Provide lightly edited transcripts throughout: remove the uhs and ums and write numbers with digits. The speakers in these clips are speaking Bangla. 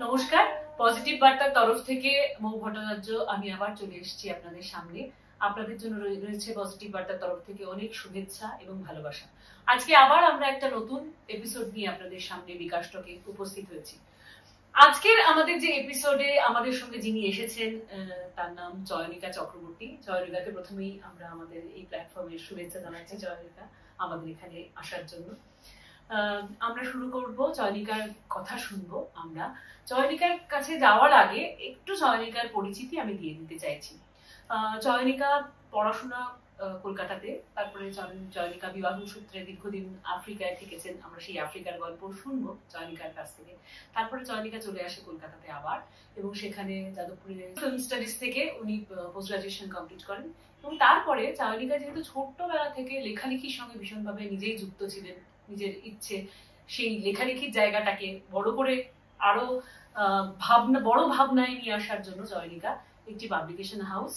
নমস্কার, পজিটিভ বার্তার তরফ থেকে মৌ ভট্টাচার্য আমি আবার চলে এসেছি আপনাদের সামনে। আপনাদের জন্য রয়েছে পজিটিভ বার্তার তরফ থেকে অনেক শুভেচ্ছা এবং ভালোবাসা। আজকে আবার আমরা একটা নতুন এপিসোড নিয়ে আপনাদের সামনে বিকাশটকে উপস্থিত হয়েছি। আজকের আমাদের যে এপিসোডে আমাদের সঙ্গে যিনি এসেছেন তার নাম চয়নিকা চক্রবর্তী। চয়নিকাকে প্রথমেই আমরা আমাদের এই প্ল্যাটফর্মে শুভেচ্ছা জানাচ্ছি চয়নিকা আমাদের এখানে আসার জন্য। আমরা শুরু করব, চয়নিকার কথা শুনবো। আমরা চয়নিকার কাছে যাওয়ার আগে একটু চয়নিকার পরিচিতি আমি দিয়ে দিতে চাইছি। চয়নিকা পড়াশোনা কলকাতাতে, তারপরে চয়নিকা বিবাহ সূত্রে দীর্ঘদিন আফ্রিকায় থেকেছেন। আমরা সেই আফ্রিকার গল্প শুনবো চয়নিকার কাছ থেকে। তারপরে চয়নিকা চলে আসে কলকাতাতে আবার, এবং সেখানে যাদবপুরে ফিল্ম স্টাডিজ থেকে উনি পোস্ট গ্রাজুয়েশন কমপ্লিট করেন। এবং তারপরে চয়নিকা যেহেতু ছোট্টবেলা থেকে লেখালেখির সঙ্গে ভীষণভাবে নিজেই যুক্ত ছিলেন, নিজের ইচ্ছে সেই লেখালেখির জায়গাটাকে বড় করে আরো বড় ভাবনায় নিয়ে আসার জন্য চয়নিকা একটি পাবলিকেশন হাউস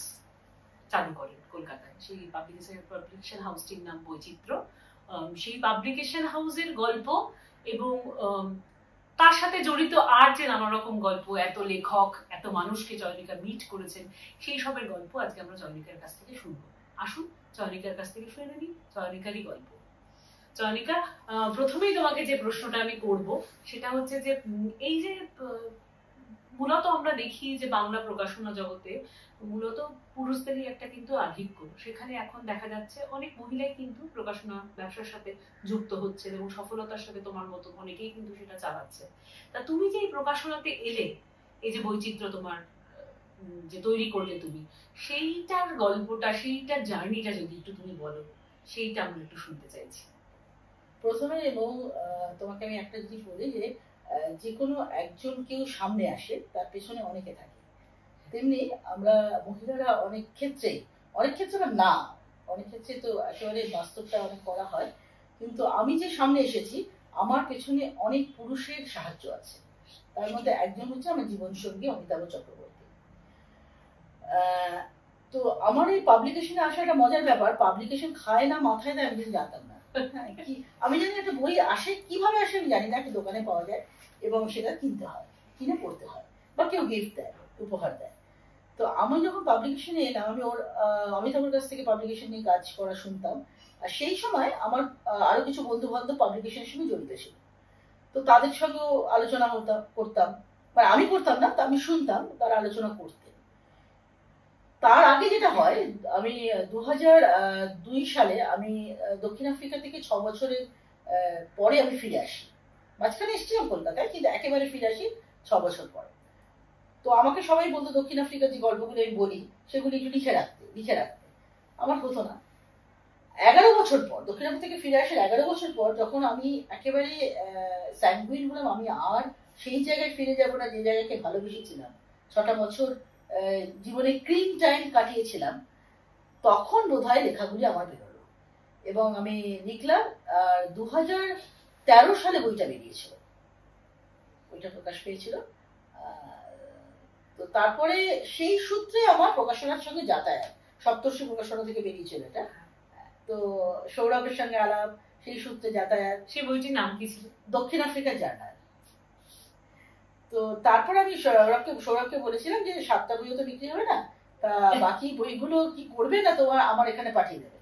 চালু করেন কলকাতায়। সেই পাবলিকেশন হাউসটির নাম বৈচিত্র্য। সেই পাবলিকেশন হাউসের গল্প এবং তার সাথে জড়িত আর যে নানা রকম গল্প, এত লেখক, এত মানুষকে চয়নিকা মিট করেছেন, সেই সবের গল্প আজকে আমরা চয়নিকার কাছ থেকে শুনবো। আসুন চয়নিকার কাছ থেকে শুনে নিই চয়নিকারই গল্প। চয়নিকা, প্রথমেই তোমাকে যে প্রশ্নটা আমি করব সেটা হচ্ছে যে এই যে মূলত আমরা দেখি যে বাংলা প্রকাশনা জগতে মূলত পুরুষদেরই একটা কিন্তু আধিক্য। সেখানে এখন দেখা যাচ্ছে অনেক মহিলাই কিন্তু প্রকাশনা ব্যবসার সাথে যুক্ত হচ্ছে এবং সফলতার সাথে তোমার মতো অনেকেই কিন্তু সেটা চালাচ্ছে। তা তুমি যে এই প্রকাশনাতে এলে, এই যে বৈচিত্র্য তোমার যে তৈরি করলে তুমি, সেইটার গল্পটা, সেইটার জার্নিটা যদি একটু তুমি বলো, সেইটা আমরা একটু শুনতে চাইছি। প্রথমে এবং তোমাকে আমি একটা জিনিস বলি যে যে কোনো একজন কেউ সামনে আসে তার পেছনে অনেকে থাকে। তেমনি আমরা মহিলারা অনেক ক্ষেত্রে না, অনেক ক্ষেত্রে তো একেবারে বাস্তবটা অনেক করা হয়, কিন্তু আমি যে সামনে এসেছি আমার পেছনে অনেক পুরুষের সাহায্য আছে। তার মধ্যে একজন হচ্ছে আমার জীবনসঙ্গী অমিতাভ চক্রবর্তী। তো আমার এই পাবলিকেশনে আসা একটা মজার ব্যাপার। পাবলিকেশন খায় না মাথায় দেয় আমি কিছু জানতাম না। আমি জানি একটা বই আসে, কিভাবে আসে আমি জানি না, একটা দোকানে পাওয়া যায় এবং সেটা কিনতে হয়, কিনে পড়তে হয়, বা কেউ গিফট দেয়, উপহার দেয়। তো আমি যখন পাবলিকেশনে এলাম, আমি ওর অমিতাভের কাছ থেকে পাবলিকেশন নিয়ে কাজ করা শুনতাম। আর সেই সময় আমার আরো কিছু বন্ধু বান্ধব পাবলিকেশনের সঙ্গে জড়িত ছিল, তো তাদের সঙ্গেও আলোচনা করতাম। মানে আমি করতাম না, তা আমি শুনতাম তারা আলোচনা করতেন। তার আগে যেটা হয়, আমি 2002 সালে আমি দক্ষিণ আফ্রিকা থেকে 6 বছরের পরে আমি ফিরে আসি। মাঝখানে এসেছিলাম কলকাতায়, কিন্তু একেবারে ফিরে আসি 6 বছর পরে। তো আমাকে সবাই বলতো দক্ষিণ আফ্রিকার যে গল্পগুলো আমি বলি সেগুলি একটু লিখে রাখতে। আমার হতো না। 11 বছর পর, দক্ষিণ আফ্রিকা থেকে ফিরে আসার 11 বছর পর, যখন আমি একেবারে স্যাঙ্গুইন হলাম, আমি আর সেই জায়গায় ফিরে যাব না যে জায়গাকে ভালোবেসেছিলাম, 6টা বছর জীবনে ক্রিম টাইম কাটিয়েছিলাম, তখন বোধহয় লেখাগুলি আমার বেরোলো এবং আমি লিখলাম। 2013 সালে বইটা বেরিয়েছিল, বইটা প্রকাশ পেয়েছিল। তো তারপরে সেই সূত্রে আমার প্রকাশনার সঙ্গে যাতায়াত, সপ্তর্ষি প্রকাশনা থেকে বেরিয়েছিল এটা। তো সৌরভের সঙ্গে আলাপ, সেই সূত্রে যাতায়াত। সেই বইটির নাম কি ছিল? দক্ষিণ আফ্রিকার জার্নাল। তো তারপর আমি সৌরভকে বলেছিলাম যে 7টা বইও তো বিক্রি হবে না, তা বাকি বইগুলো কি করবে না তোমার, আমার এখানে পাঠিয়ে দেবে।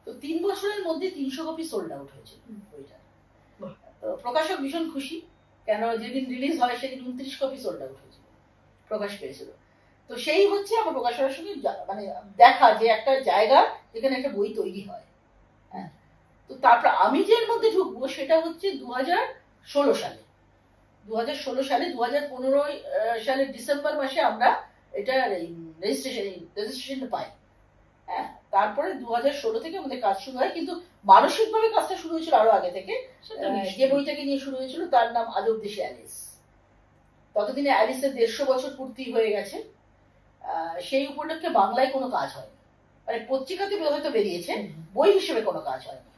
তো 3 বছরের মধ্যে 300 কপি সোল্ড আউট হয়েছিল বইটা। তো প্রকাশক ভীষণ খুশি, কেন যেদিন রিলিজ হয় সেদিন 29 কপি সোল্ড আউট হয়েছিল, প্রকাশ পেয়েছিল। তো সেই হচ্ছে আমার প্রকাশনার সঙ্গে মানে দেখা, যে একটা জায়গা যেখানে একটা বই তৈরি হয়। হ্যাঁ, তো তারপর আমি যে এর মধ্যে ঢুকবো সেটা হচ্ছে 2016 সালে। 2015 সালের ডিসেম্বর মাসে আমরা এটা রেজিস্ট্রেশন পাই। হ্যাঁ, তারপরে 2016 থেকে আমাদের কাজ শুরু হয়, কিন্তু মানসিকভাবে কাজটা শুরু হয়েছিল আরো আগে থেকে। যে বইটাকে নিয়ে শুরু হয়েছিল তার নাম আজব দেশে অ্যালিস। ততদিনে অ্যালিসের 150 বছর পূর্তি হয়ে গেছে। সেই উপলক্ষে বাংলায় কোনো কাজ হয়নি, মানে পত্রিকাতে হয়তো বেরিয়েছে, বই হিসেবে কোনো কাজ হয়নি।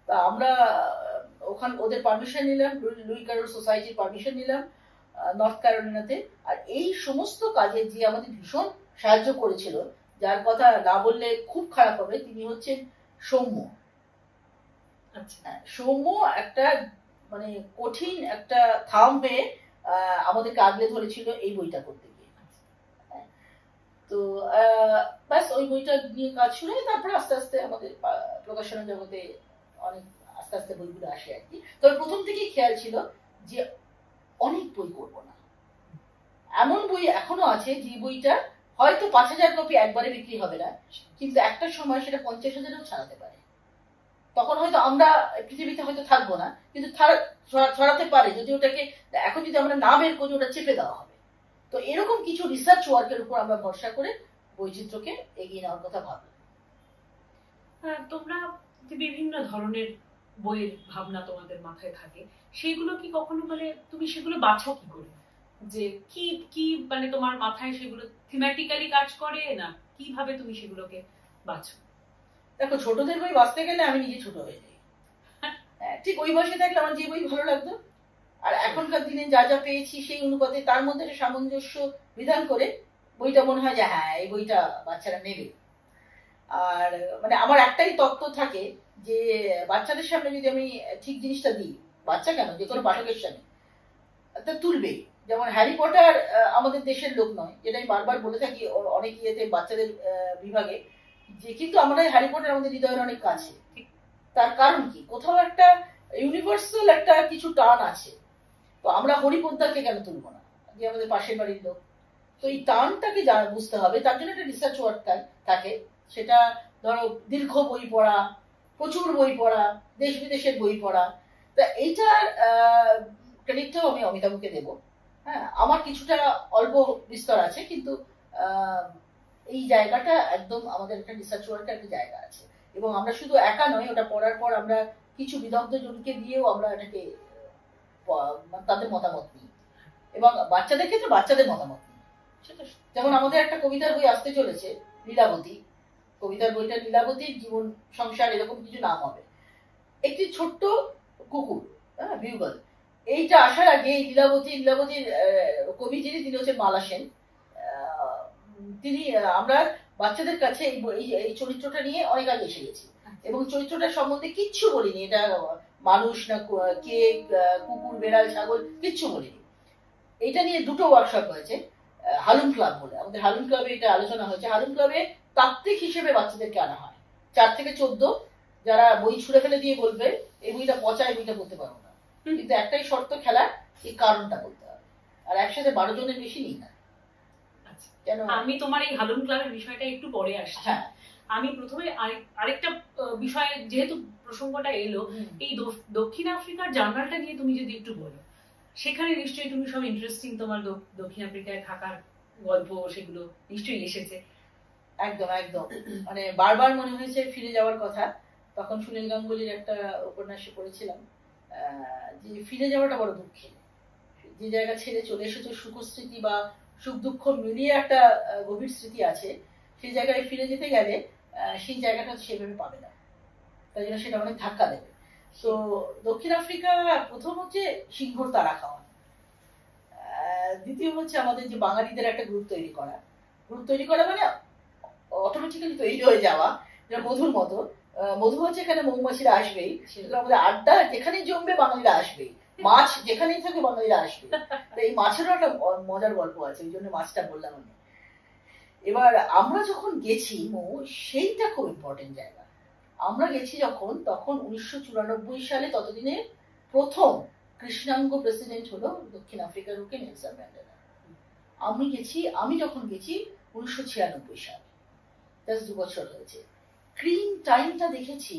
তা আমরা ওদের পারমিশন নিলাম, লুই ক্যারল সোসাইটির পারমিশন নিলাম নর্থ ক্যারোলিনাতে। আর এই সমস্ত কাজে যে আমাদের ভীষণ সাহায্য করেছিল, যার কথা না বললে খুব খারাপ হবে, তিনি হচ্ছেন সৌম্য। সৌম্য একটা মানে কঠিন একটা থাম হয়ে আমাদেরকে আগলে ধরেছিল এই বইটা করতে গিয়ে। তো ব্যাস ওই বইটা নিয়ে কাজ শুরু হয়, তারপরে আস্তে আস্তে আমাদের প্রকাশনা জগতে অনেক আস্তে আস্তে বইগুলো আসে আর কি। তবে প্রথম থেকেই খেয়াল ছিল যে অনেক বই করবো না। এমন বই এখনো আছে যে বইটা হয়তো 5,000 কপি একবারে বিক্রি হবে না, কিন্তু একটা সময় সেটা 50,000-ও ছাড়াতে পারে। তখন হয়তো আমরা পৃথিবীতে হয়তো থাকবো না, কিন্তু ছড়াতে পারে যদি ওটাকে এখন যদি আমরা না বের করি ওটা চেপে দেওয়া হবে। তো এরকম কিছু রিসার্চ ওয়ার্কের উপর আমরা ভরসা করে বৈচিত্র্যকে এগিয়ে নেওয়ার কথা ভাবলাম। তোমরা যে বিভিন্ন ধরনের বইয়ের ভাবনা তোমাদের মাথায় থাকে, সেগুলো কি কখনো মানে তুমি সেগুলো বাছো কি করে, যে কি কি মানে তোমার মাথায় সেগুলো থিমেটিক্যালি কাজ করে না কিভাবে তুমি সেগুলোকে বাছো? দেখো, ছোটদের বই বাঁচতে গেলে আমি নিজে ছোট হয়ে যাই। ঠিক ওই বয়সে থাকলে আমার যে বই ভালো লাগতো আর এখনকার দিনে যা যা পেয়েছি সেই অনুপাতে তার মধ্যে একটা সামঞ্জস্য বিধান করে বইটা মনে হয় যে হ্যাঁ এই বইটা বাচ্চারা নেবে। আর মানে আমার একটাই তত্ত্ব থাকে যে বাচ্চাদের সামনে যদি আমি ঠিক জিনিসটা দিই, বাচ্চা কেন যে কোনো পাঠকের সামনে তা তুলবে। যেমন হ্যারি পটার আমাদের দেশের লোক নয়, যেটা আমি বারবার বলে থাকি অনেক ইয়েতে বাচ্চাদের বিভাগে, যে কিন্তু আমরা হ্যারি পটার আমাদের হৃদয়ের অনেক কাছে। তার কারণ কি, কোথাও একটা ইউনিভার্সাল একটা কিছু টান আছে। তো আমরা হরিপদ্দাকে কেন তুলবো না, যে আমাদের পাশের বাড়ির লোক। তো এই টানটাকে বুঝতে হবে, তার জন্য একটা রিসার্চ ওয়ার্ক থাকে। সেটা ধরো দীর্ঘ বই পড়া, প্রচুর বই পড়া, দেশ বিদেশের বই পড়া। তা এইটার ক্রেডিটটাও আমি অমিতাভকে দেবো। হ্যাঁ, আমার কিছুটা অল্প বিস্তর আছে, কিন্তু এই জায়গাটা একদম আমাদের একটা রিসার্চ ওয়ার্কের একটা জায়গা আছে। এবং আমরা শুধু একা নয়, ওটা পড়ার পর আমরা কিছু বিদগ্ধ জনকে দিয়েও আমরা এটাকে তাদের মতামত নিই, এবং বাচ্চাদের ক্ষেত্রে বাচ্চাদের মতামত নিই। যেমন আমাদের একটা কবিতার বই আসতে চলেছে, লীলাবতী। কবিতার বইটা লীলাবতীর জীবন সংসার এরকম কিছু নাম হবে। একটি ছোট্ট কুকুর, বিউগল, এইটা আসার আগে লীলাবতীর কবি যিনি, তিনি হচ্ছেন মালা সেন। তিনি আমরা বাচ্চাদের কাছে এই চরিত্রটা নিয়ে অনেক আগে এসে গেছি, এবং চরিত্রটার সম্বন্ধে কিচ্ছু বলিনি। এটা মানুষ না কে, কুকুর বেড়াল ছাগল, কিচ্ছু বলিনি। এটা নিয়ে দুটো ওয়ার্কশপ হয়েছে হালুম ক্লাব বলে, আমাদের হালুম ক্লাবে এটা আলোচনা হয়েছে। হালুম ক্লাবে তাত্ত্বিক হিসেবে বাচ্চাদেরকে আনা হয়, 4 থেকে 14, যারা বই ছুঁড়ে ফেলে দিয়ে বলবে এই বইটা পচা, এই বইটা পড়তে পারবো না, কিন্তু একটাই শর্ত খেলার, এই কারণটা বলতে হবে। আর একসাথে 12 জনের বেশি নিই না। আমি তোমার এই হালুম ক্লাবের বিষয়টা একটু পরে আসছি। হ্যাঁ, আমি প্রথমে আরেকটা বিষয়ে যেহেতু প্রসঙ্গটা এলো, এই দক্ষিণ আফ্রিকার জার্নালটা নিয়ে তুমি যদি একটু বলো। সেখানে নিশ্চয়ই তুমি সব ইন্টারেস্টিং তোমার দক্ষিণ আফ্রিকায় থাকার গল্প সেগুলো নিশ্চয়ই এসেছে। একদম একদম, মানে বারবার মনে হয়েছে ফিরে যাওয়ার কথা। তখন সুনীল গাঙ্গুলির একটা উপন্যাসে পড়েছিলাম যে ফিরে যাওয়াটা বড় দুঃখের। যে জায়গা ছেড়ে চলে এসেছো, সুখ স্মৃতি বা সুখ দুঃখ মিলিয়ে একটা গভীর স্মৃতি আছে, সেই জায়গায় ফিরে যেতে গেলে সেই জায়গাটা সেভাবে পাবে না, তাই জন্য সেটা অনেক ধাক্কা দেবে। তো দক্ষিণ আফ্রিকা প্রথম হচ্ছে সিংহর তারা খাওয়া, দ্বিতীয় হচ্ছে আমাদের যে বাঙালিদের একটা গ্রুপ তৈরি করা মানে অটোমেটিক্যালি তৈরি হয়ে যাওয়া, যেটা মধুর মতো। মধু হচ্ছে এখানে মৌমাছিরা আসবেই, আমাদের আড্ডা যেখানেই জমবে বাঙালিরা আসবেই, মাছ যেখানেই থাকে বাঙালিরা আসবে। এই মাছেরও একটা মজার গল্প আছে, ওই জন্য মাছটা বললাম আমি। এবার আমরা যখন গেছি সেইটা খুব ইম্পর্টেন্ট জায়গা। আমরা গেছি যখন, তখন 1994 সালে, ততদিনে প্রথম কৃষ্ণাঙ্গ প্রেসিডেন্ট হলো দক্ষিণ আফ্রিকার রুখে নেলসন ম্যান্ডেলা। আমি যখন গেছি 1996 সালে, 2 বছর হয়েছে। ক্রিম টাইমটা দেখেছি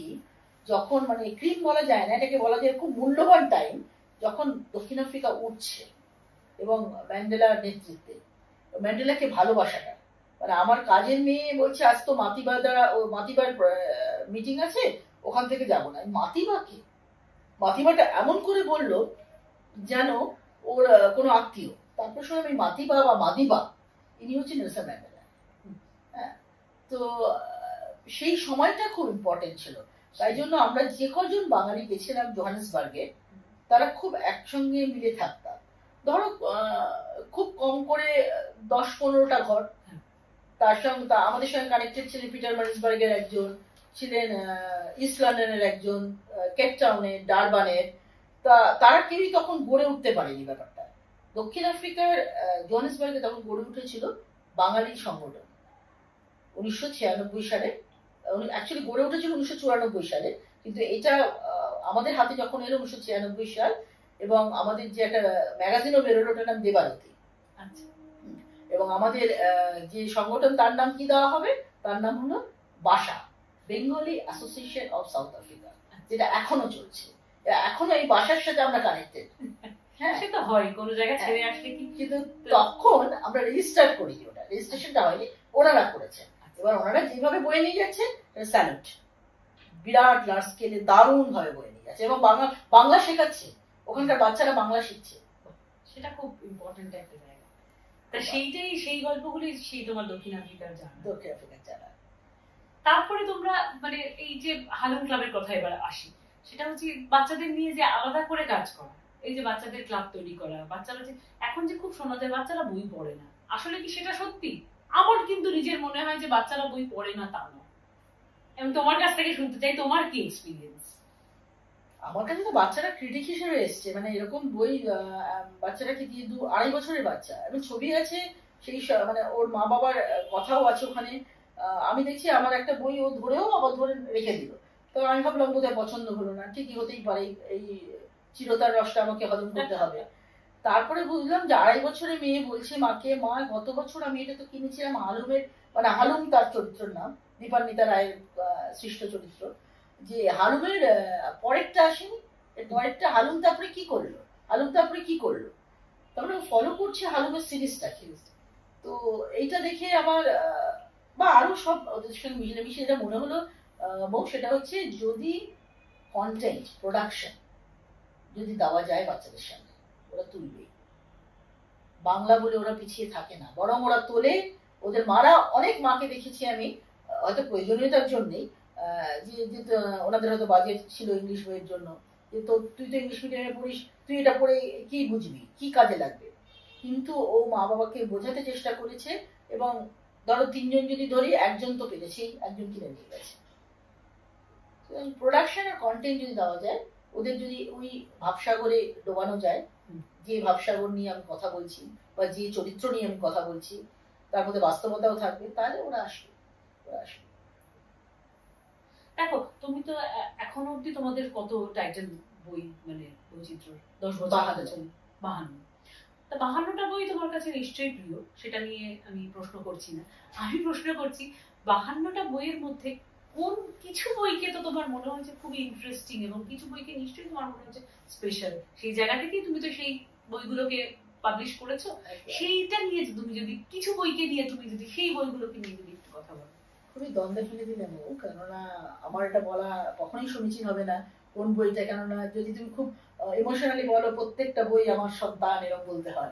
যখন, মানে ক্রিম বলা যায় না, এটাকে বলা যায় খুব মূল্যবান টাইম, যখন দক্ষিণ আফ্রিকা উঠছে এবং ম্যান্ডেলার নেতৃত্বে ম্যান্ডেলাকে ভালোবাসাটা, মানে আমার কাজের মেয়ে বলছে আজ তো মাতিবার মিটিং আছে, ওখান থেকে যাবো না। মাতিবাটা এমন করে বললো যেন ওর কোনো আত্মীয়। তারপর শুনে আমি মাতিবা বা মাদিবা, ইনি হচ্ছে নেলসন ম্যান্ডেলা। হ্যাঁ, তো সেই সময়টা খুব ইম্পর্টেন্ট ছিল। তাই জন্য আমরা যে কজন বাঙালি গেছিলাম জোহানেসবার্গে, তারা খুব একসঙ্গে মিলে থাকতাম। ধরো খুব কম করে 10-15টা ঘর। তার সঙ্গে আমাদের সঙ্গে কানেক্টেড ছিলেন পিটারমারিজবার্গের একজন, ছিলেন ইস্ট লন্ডনের একজন, কেপ টাউনের, ডারবানের। তারা কেউই তখন গড়ে উঠতে পারেনি ব্যাপারটা। দক্ষিণ আফ্রিকার জোহানেসবার্গে তখন গড়ে উঠেছিল বাঙালি সংগঠন 1996 সালে। অ্যাকচুয়ালি গড়ে উঠেছিল 1994 সালে, কিন্তু এটা আমাদের হাতে যখন এলো 1996 সাল, এবং আমাদের যে একটা ম্যাগাজিনও বেরোলো, ওটার নাম দেবারতী। আচ্ছা। এবং আমাদের যে সংগঠন, তার নাম কি দেওয়া হবে, তার নাম হলো বাসা, Bengali association of south Africa, যেটা এখনো চলছে। এখনো এই বাসার সাথে আমরা কানেক্টেড। হ্যাঁ, সেটা হয় কোনো জায়গায় ছেড়ে আসলে কি, কিন্তু তখন আমরা রেজিস্টার করিনি, ওটা রেজিস্ট্রেশনটা হয়নি, ওনারা করেছেন। এবার ওনারা যেভাবে বয়ে নিয়ে যাচ্ছে, স্যালুট, বিরাট লার্জ স্কেলে দারুণ ভাবে বয়ে নিয়ে যাচ্ছে, এবং বাংলা শেখাচ্ছে, ওখানকার বাচ্চারা বাংলা শিখছে। সেটা খুব ইম্পর্টেন্ট একটা জায়গা। তা সেইটাই, সেই গল্পগুলি সেই তোমার দক্ষিণ আফ্রিকার জানা। দক্ষিণ আফ্রিকার জানা। তারপরে তোমরা মানে এই যে হালুম ক্লাবের কথা এবার আসি, সেটা হচ্ছে বাচ্চাদের নিয়ে যে আলাদা করে কাজ করা, এই যে বাচ্চাদের ক্লাব তৈরি করা, বাচ্চারা যে এখন যে খুব শোনা যায় বাচ্চারা বই পড়ে না, আসলে কি সেটা সত্যি? আমার কিন্তু নিজের মনে হয় যে বাচ্চারা বই পড়ে না তা নয়। আমি তোমার কাছ থেকে শুনতে চাই, তোমার কি এক্সপিরিয়েন্স? আমার কাছে তো বাচ্চারা ক্রিটিক হিসেবে এসছে, মানে এরকম বই বাচ্চারা কি দিয়ে 2-2.5 বছরের বাচ্চা, এবং ছবি আছে সেই, মানে ওর মা বাবার কথাও আছে ওখানে। আমি দেখছি আমার একটা বই ও ধরেও আবার ধরে রেখে দিল, তো আমি ভাবলাম বোধহয় পছন্দ হলো না, ঠিকই হতেই পারে, এই চিরতার রসটা আমাকে হজম করতে হবে। তারপরে বুঝলাম যে 2.5 বছরের মেয়ে বলছে মাকে, মা গত বছর আমি এটা তো কিনেছিলাম হালুমের, মানে হালুম তার চরিত্রের নাম, দীপান্বিতা রায়ের সৃষ্ট চরিত্র, যে হালুমের পরেরটা আসেনি, পরেরটা হালুম তারপরে কি করলো, হালুম তারপরে কি করলো, তারপরে ফলো করছে হালুমের সিরিজটাকে। তো এইটা দেখে আমার বা আরো সব ওদের সঙ্গে মিলেমিশে এটা মনে হলো, সেটা হচ্ছে যদি কন্টেন্ট প্রোডাকশন যদি দেওয়া যায় বাচ্চাদের সামনে, ওরা তুলবে। বাংলা বলে ওরা পিছিয়ে থাকে না, বরং ওরা তোলে। ওদের মারা, অনেক মাকে দেখেছি আমি, হয়তো প্রয়োজনীয়তার জন্যই, যে ওনাদের হয়তো বাজেট ছিল ইংলিশ বইয়ের জন্য, যে তো তুই তো ইংলিশ মিডিয়ামে পড়িস, তুই এটা পড়ে কি বুঝবি, কি কাজে লাগবে, কিন্তু ও মা বাবাকে বোঝাতে চেষ্টা করেছে, এবং ধরো 3 জন যদি ধরি, একজন তো পেরেছে, একজন কিনে নিয়ে গেছে। প্রোডাকশন আর কন্টেন্ট যদি দেওয়া যায়, ওদের যদি ওই ভাবসাগরে ডোবানো যায়, যে ভাবসাগর নিয়ে আমি কথা বলছি বা যে চরিত্র নিয়ে আমি কথা বলছি, তার মধ্যে বাস্তবতাও থাকবে, তাহলে ওরা আসবে। দেখো তুমি তো এখনো অব্দি তোমাদের কত টাইটেল বই, মানে বৈচিত্র্য 10 বছর 52, তা 52টা বই তোমার কাছে নিশ্চয়ই প্রিয়, সেটা নিয়ে আমি প্রশ্ন করছি না। আমি প্রশ্ন করছি 52টা বইয়ের মধ্যে কোন কিছু বইকে তো তোমার মনে হয়েছে খুবই ইন্টারেস্টিং, এবং কিছু বইকে নিশ্চয়ই তোমার মনে হচ্ছে স্পেশাল, সেই জায়গা থেকেই তুমি তো সেই বইগুলোকে পাবলিশ করেছো। সেইটা নিয়ে তুমি যদি কিছু বইকে নিয়ে, তুমি যদি সেই বইগুলোকে নিয়ে যদি একটু কথা বলো। খুবই দ্বন্দ্বে ফেলে দিলাম, কেননা আমার এটা বলা কখনোই সমীচীন হবে না কোন বইটা, কেননা যদি তুমি খুব ইমোশনালি বলো প্রত্যেকটা বই আমার সন্তান, এরকম বলতে হয়,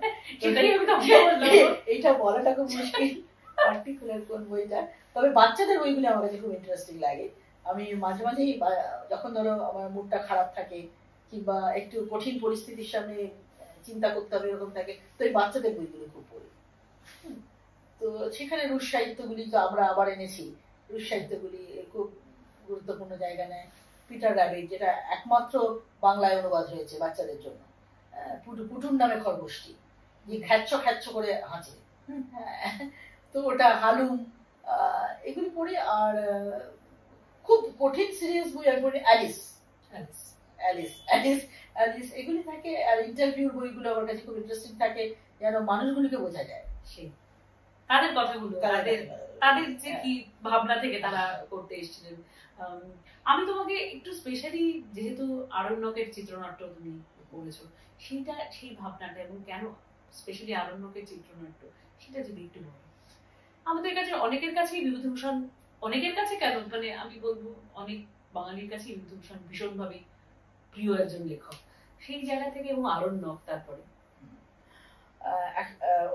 এইটা বলাটা খুব মুশকিল পার্টিকুলার কোন বইটা। তবে বাচ্চাদের বইগুলো আমার কাছে খুব ইন্টারেস্টিং লাগে। আমি মাঝে মাঝেই, যখন ধরো আমার মুডটা খারাপ থাকে কিংবা একটু কঠিন পরিস্থিতির সামনে চিন্তা করতে হবে এরকম থাকে, তো এই বাচ্চাদের বইগুলো খুব পড়ি। তো সেখানে রুশ সাহিত্যগুলি তো আমরা আবার এনেছি, রুশ সাহিত্যগুলি খুব গুরুত্বপূর্ণ জায়গা নেয়। পিটার রাবিট, যেটা একমাত্র বাংলায় অনুবাদ হয়েছে বাচ্চাদের জন্য, পুটুর নামে খরগোশটি, যে খ্যাচ্ছ খ্যাচ্ছ করে হাঁচে, তো ওটা হালুম, এগুলি পড়ি। আর খুব কঠিন সিরিয়াস বই আমি পড়ি অ্যালিস, অ্যালিস অ্যালিস অ্যালিস এগুলি থাকে। আর ইন্টারভিউর বইগুলো আমার কাছে খুব ইন্টারেস্টিং থাকে, যেন মানুষগুলিকে বোঝা যায়, সেই তাদের কথাগুলো, তাদের যে কি ভাবনা থেকে তারা করতে এসেছিলেন। আমি তোমাকে একটু স্পেশালি, যেহেতু আরণ্যকের চিত্রনাট্য তুমি করেছো, সেইটা, সেই ভাবনাটা এবং কেন স্পেশালি আরণ্যকের চিত্রনাট্য, সেটা যদি একটু বলো। আমাদের কাছে অনেকের কাছেই বিভূতিভূষণ, অনেকের কাছে কেন, মানে আমি বলবো অনেক বাঙালির কাছে বিভূতিভূষণ ভীষণভাবে প্রিয় একজন লেখক, সেই জায়গা থেকে, এবং আরণ্যক। তারপরে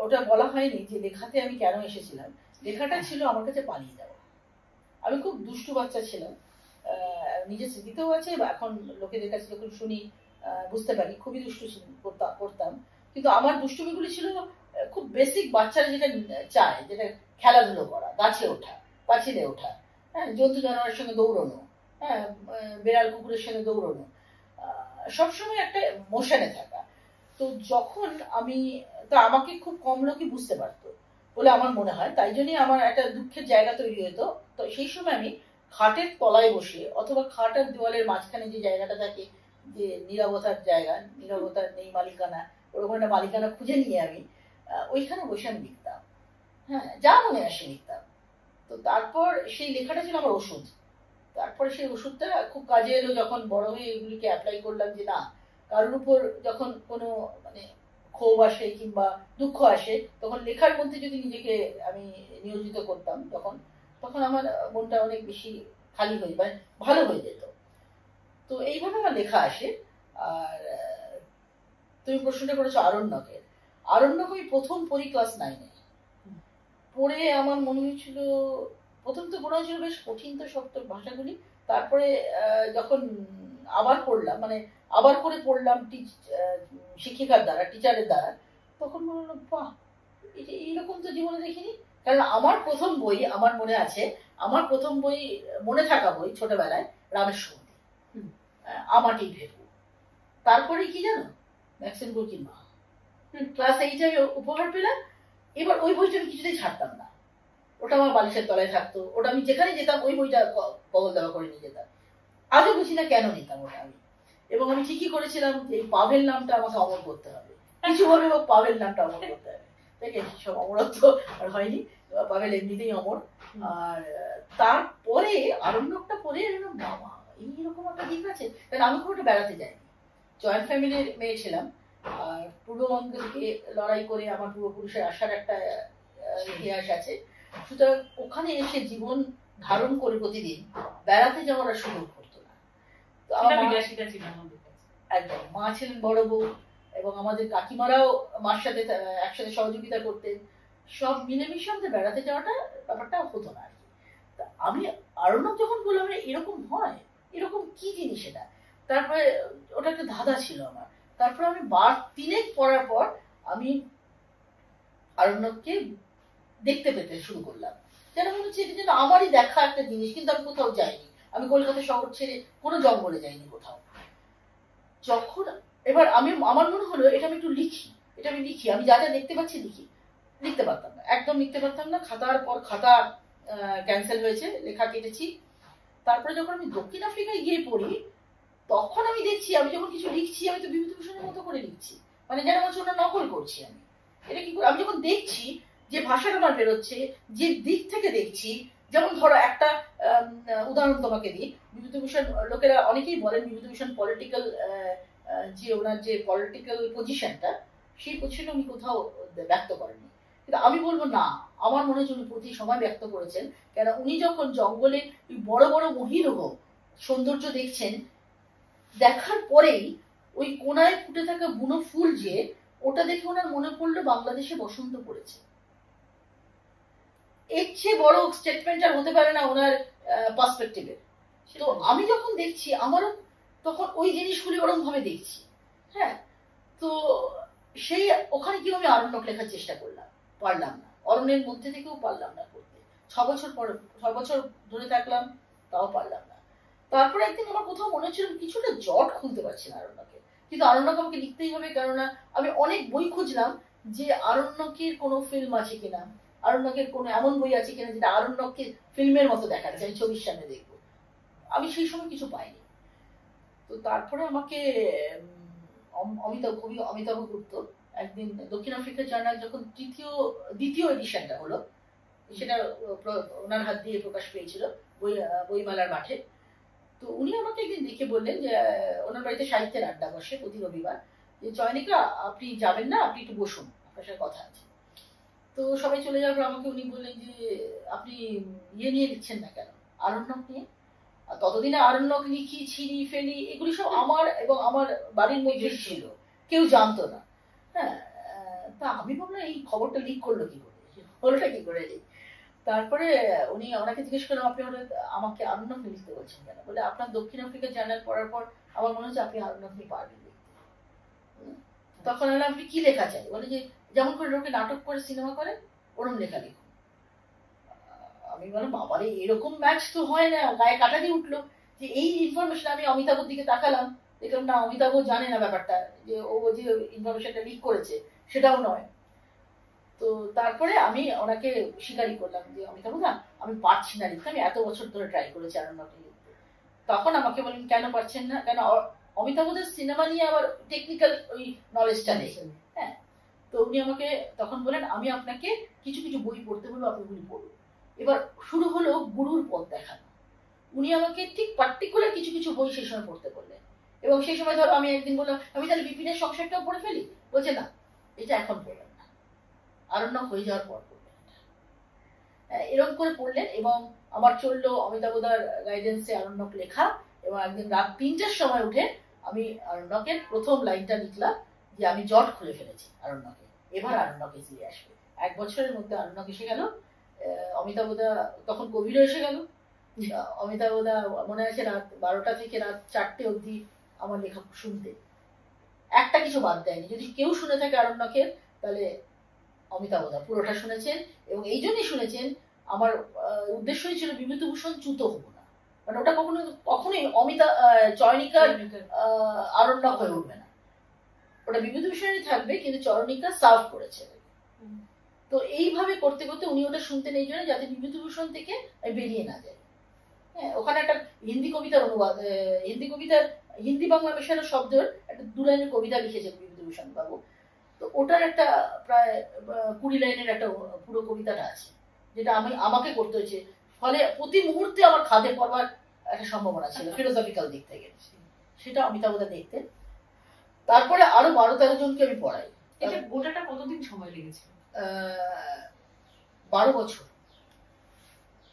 ওটা বলা হয়নি যে লেখাতে আমি কেন এসেছিলাম। লেখাটা ছিল আমার কাছে পালিয়ে যাওয়া। আমি খুব দুষ্টু বাচ্চা ছিলাম, নিজের স্মৃতিতেও আছে, এখন লোকেদের কাছে যখন শুনি বুঝতে পারি খুবই দুষ্টু করতাম। কিন্তু আমার দুষ্টুমিগুলি ছিল খুব বেসিক, বাচ্চারা যেটা চায়, যেটা খেলাধুলো করা, গাছে ওঠা, পাঁচিলে ওঠা, হ্যাঁ, জন্তু জানোয়ারের সঙ্গে দৌড়ানো, হ্যাঁ, বেড়াল কুকুরের সঙ্গে দৌড়ানো, সবসময় একটা মোশনে থাকা। তো তো যখন আমি, তা আমাকে খুব কম লোকই বুঝতে পারতো বলে আমার মনে হয়, তাই জন্যই আমার একটা দুঃখের জায়গা তৈরি হতো। তো সেই সময় আমি খাটের তলায় বসে অথবা খাট আর দেওয়ালের মাঝখানে যে জায়গাটা থাকে, যে নীরবতার জায়গা, নীরবতার নেই মালিকানা, ওরকম একটা মালিকানা খুঁজে নিয়ে আমি ওইখানে বসে আমি লিখতাম। হ্যাঁ, যা মনে আসে লিখতাম। তো তারপর সেই লেখাটা ছিল আমার ওষুধ। তারপরে সেই ওষুধটা খুব কাজে এলো যখন বড় হয়ে এগুলিকে অ্যাপ্লাই করলাম, যে না, কারোর উপর যখন কোনো মানে ক্ষোভ আসে কিংবা দুঃখ আসে, তখন লেখার মধ্যে যদি নিজেকে আমি নিয়োজিত করতাম, তখন তখন আমার মনটা অনেক বেশি খালি হয়ে, মানে ভালো হয়ে যেত। তো এইভাবে আমার লেখা আসে। আর তুমি প্রশ্নটা করেছো আরণ্যকের। আরণ্যক আমি প্রথম পড়ি ক্লাস 9-এ। পড়ে আমার মনে হয়েছিল, প্রথম তো মনে হয়েছিল বেশ কঠিন তো শক্ত ভাষাগুলি। তারপরে যখন আবার পড়লাম, মানে আবার করে পড়লাম শিক্ষিকার দ্বারা, টিচারের দ্বারা, তখন মনে হলো বাহ, এইরকম তো জীবনে দেখিনি। কারণ আমার প্রথম বই, আমার মনে আছে, আমার প্রথম বই, মনে থাকা বই ছোটবেলায় রামের সঙ্গে আমাটি ভেবু। তারপরে কি জানো, ম্যাক্সিম গোর্কির মা। ক্লাস 8-এ আমি উপহার পেলাম। এবার ওই বইটা আমি কিছুতেই ছাড়তাম না, ওটা আমার বালিশের তলায় থাকতো, ওটা আমি যেখানে যেতাম ওই বইটা কবল দেওয়া করে নিয়ে যেতাম। আজও বুঝি না কেন নিতাম ওটা আমি। এবং আমি ঠিকই করেছিলাম যে এই পাভেল নামটা আমাকে অমর করতে হবে, কিছু বলবে পাভেল নামটা অমর করতে হবে। দেখে সব অমরত্ব আর হয়নি, পাভেল এমনিতেই অমর। আর তারপরে আরণ্যকটা পরে বাবা, এইরকম একটা দিক আছে। কারণ আমি খুব একটা বেড়াতে যাইনি, জয়েন্ট ফ্যামিলির মেয়ে ছিলাম। আর পূর্ববঙ্গ থেকে লড়াই করে আমার পূর্বপুরুষের আসার একটা ইতিহাস আছে। সুতরাং ওখানে এসে জীবন ধারণ করে প্রতিদিন বেড়াতে যাওয়ার আর সুযোগ হতো না। তো আমার একদম মা ছিলেন বড় বউ, এবং আমাদের কাকিমারাও মার সাথে একসাথে সহযোগিতা করতেন। সব মিলেমিশে আমাদের বেড়াতে যাওয়াটা ব্যাপারটা হতো না আর কি। আমি আরণ্যক যখন বললাম এরকম হয়, এরকম কি জিনিস এটা, তারপরে ওটা একটা ধাঁধা ছিল আমার। তারপর আমি বার 3 পড়ার পর আমি আরণ্যককে দেখতে পেতে শুরু করলাম, যেন মনে হচ্ছে এটা যেন আমারই দেখা একটা জিনিস। কিন্তু আমি কোথাও যাইনি, আমি কলকাতা শহর ছেড়ে কোনো জঙ্গলে যাইনি কোথাও। যখন এবার আমি, আমার মনে হলো এটা আমি একটু লিখি, এটা আমি লিখি, আমি যা যা দেখতে পাচ্ছি লিখি। লিখতে পারতাম না, একদম লিখতে পারতাম না। খাতার পর খাতা ক্যান্সেল হয়েছে, লেখা কেটেছি। তারপরে যখন আমি দক্ষিণ আফ্রিকায় গিয়ে পড়ি, তখন আমি দেখছি আমি যখন কিছু লিখছি, আমি তো বিভূতিভূষণের মতো করে লিখছি, মানে যেন আমার জন্য নকল করছি আমি। এটা কি করে, আমি যখন দেখছি যে ভাষাটা আমার বেরোচ্ছে, যে দিক থেকে দেখছি, যেমন ধরো একটা উদাহরণ তোমাকে দিই। বিভূতিভূষণ, লোকেরা অনেকেই বলেন বিভূতিভূষণ পলিটিক্যাল, যে ওনার যে পলিটিক্যাল পজিশনটা, সেই পজিশন উনি কোথাও ব্যক্ত করেননি। কিন্তু আমি বলবো না, আমার মনে হচ্ছে উনি প্রতি সময় ব্যক্ত করেছেন। কেন, উনি যখন জঙ্গলে বড় বড় মহিরুহ সৌন্দর্য দেখছেন, দেখার পরেই ওই কোনায় ফুটে থাকা বুনো ফুল, যে ওটা দেখে ওনার মনে পড়লো বাংলাদেশে বসন্ত পড়েছে। এর চেয়ে বড় স্টেটমেন্ট আর হতে পারে না ওনার পার্সপেক্টিভে। তো আমি যখন দেখছি, আমারও তখন ওই জিনিসগুলি ওরকম ভাবে দেখছি। হ্যাঁ, তো সেই ওখানে কি আমি আরণ্যক লেখার চেষ্টা করলাম, পারলাম না। অরণ্যের মধ্যে থেকেও পারলাম না করতে। 6 বছর ধরে থাকলাম, তাও পারলাম না। তারপরে একদিন আমার কোথাও মনে হচ্ছিল কিছুটা জট খুলতে পারছি না আরণ্যকে, কিন্তু আরণ্যক আমাকে লিখতেই হবে। কেননা আমি অনেক বই খুঁজলাম যে আরণ্যকের কোনো ফিল্ম আছে কিনা, আরণ্যকের কোনো এমন বই আছে কিনা যেটা আরণ্যককে ফিল্মের মতো দেখাচ্ছে, আমি ছবির সামনে দেখবো। আমি সেই সময় কিছু পাইনি। তো তারপরে আমাকে কবি অমিতাভ গুপ্ত একদিন দক্ষিণ আফ্রিকা জার্নাল যখন দ্বিতীয় এডিশনটা হলো, সেটা ওনার হাত দিয়ে প্রকাশ পেয়েছিল বইমেলার মাঠে। তো উনি আমাকে একদিন দেখে বললেন যে ওনার বাড়িতে সাহিত্যের আড্ডা বসে প্রতি রবিবার, যে চয়নিকা আপনি যাবেন না, আপনি একটু বসুন, আপনার সাথে কথা আছে। তো সবাই চলে যাওয়ার পর আমাকে উনি বললেন যে আপনি ইয়ে নিয়ে লিখছেন না কেন, আরণ্যক নিয়ে। ততদিনে আরণ্যক লিখি, ছিঁড়ি ফেলি, এগুলি সব আমার এবং আমার বাড়ির মধ্যে ছিল, কেউ জানতো না। হ্যাঁ, তা আমি ভাবলাম এই খবরটা লিক করলো কি করে, হলোটা কি করে। তারপরে উনি ওনাকে জিজ্ঞেস করলাম, আপনি আমাকে আরণ্যক লিখতে বলছেন কেন? বলে আপনার দক্ষিণ আফ্রিকা জার্নাল পড়ার পর আমার মনে হচ্ছে আপনি আরণ্যক নিয়ে পারবেন লিখতে। তখন আপনি কি লেখা চাই? বলে যে যেমন করে লোকে নাটক করে সিনেমা করে, ওরকম লেখা লিখুন। আমি বললাম বাবারে, এরকম ম্যাচ তো হয় না, গায়ে কাটা দিয়ে উঠলো যে এই ইনফরমেশন। আমি অমিতাভের দিকে তাকালাম, দেখলাম না, অমিতাভ জানে না ব্যাপারটা, যে ও যে ইনফরমেশনটা লিক করেছে সেটাও নয়। তো তারপরে আমি ওনাকে স্বীকারই করলাম যে অমিতাভ না, আমি পারছি না লিখতে, আমি এত বছর ধরে ট্রাই করেছি আরণ্যকে লিখতে। তখন আমাকে বললেন কেন পারছেন না, কেন অমিতাভদের সিনেমা নিয়ে আবার টেকনিক্যাল ওই নলেজটা নেই। হ্যাঁ, তো উনি আমাকে তখন বলেন আমি আপনাকে কিছু কিছু বই পড়তে বলবো, আপনি বই পড়ুন। এবার শুরু হলো গুরুর পথ দেখানো। উনি আমাকে ঠিক পার্টিকুলার কিছু কিছু বই সেই সময় পড়তে বললেন। এবং সেই সময় ধরো আমি একদিন বললাম আমি তাহলে বিপিনের সংসারটাও পড়ে ফেলি, বলছে না এটা এখন পড়বেন না, আরণ্যক হয়ে যাওয়ার পর পড়বেন। এরকম করে পড়লেন এবং আমার চললো অমিতাভদার গাইডেন্সে আরণ্যক লেখা। এবং একদিন রাত ৩টার সময় উঠে আমি আরণ্যকের প্রথম লাইনটা লিখলাম যে আমি জট খুলে ফেলেছি আরণ্যকে, এবার আরণ্যক এগিয়ে আসবে। 1 বছরের মধ্যে আরণ্যক এসে গেল। অমিতাভদা তখন কোভিডও এসে গেল। অমিতাভদা মনে আছে রাত 12টা থেকে রাত 4টে অবধি আমার লেখা শুনতে, একটা কিছু বাদ দেয়নি। যদি কেউ শুনে থাকে আরণ্যকের তাহলে অমিতাভদা পুরোটা শুনেছেন। এবং এই জন্যই শুনেছেন, আমার উদ্দেশ্যই ছিল বিভূতিভূষণ চ্যুত হবো না, মানে ওটা কখনোই চয়নিকার আরণ্যক হয়ে উঠবে না, ওটা বিভূতিভূষণই থাকবে, কিন্তু চয়নিকা সার্ভ করেছে। তো এইভাবে করতে করতে উনি ওটা শুনতেন এই জন্য যাতে বিভূতিভূষণ থেকে বেরিয়ে না যায়। হ্যাঁ, ওখানে একটা হিন্দি কবিতার অনুবাদ, হিন্দি বাংলা মেশানো শব্দের একটা 2 লাইনের কবিতা লিখেছেন বিভূতিভূষণ বাবু। তো ওটার একটা প্রায় 20 লাইনের একটা পুরো কবিতাটা আছে, যেটা আমাকে করতে হয়েছে। ফলে প্রতি মুহূর্তে আমার খাদে পড়বার একটা সম্ভাবনা ছিল ফিলোসফিক্যাল দিক থেকে, সেটা অমিতাভদা দেখতেন। তারপরে আরো 12-13 জনকে আমি পড়াই। এটা গোটাটা কতদিন সময় লেগেছিল? 12 বছর।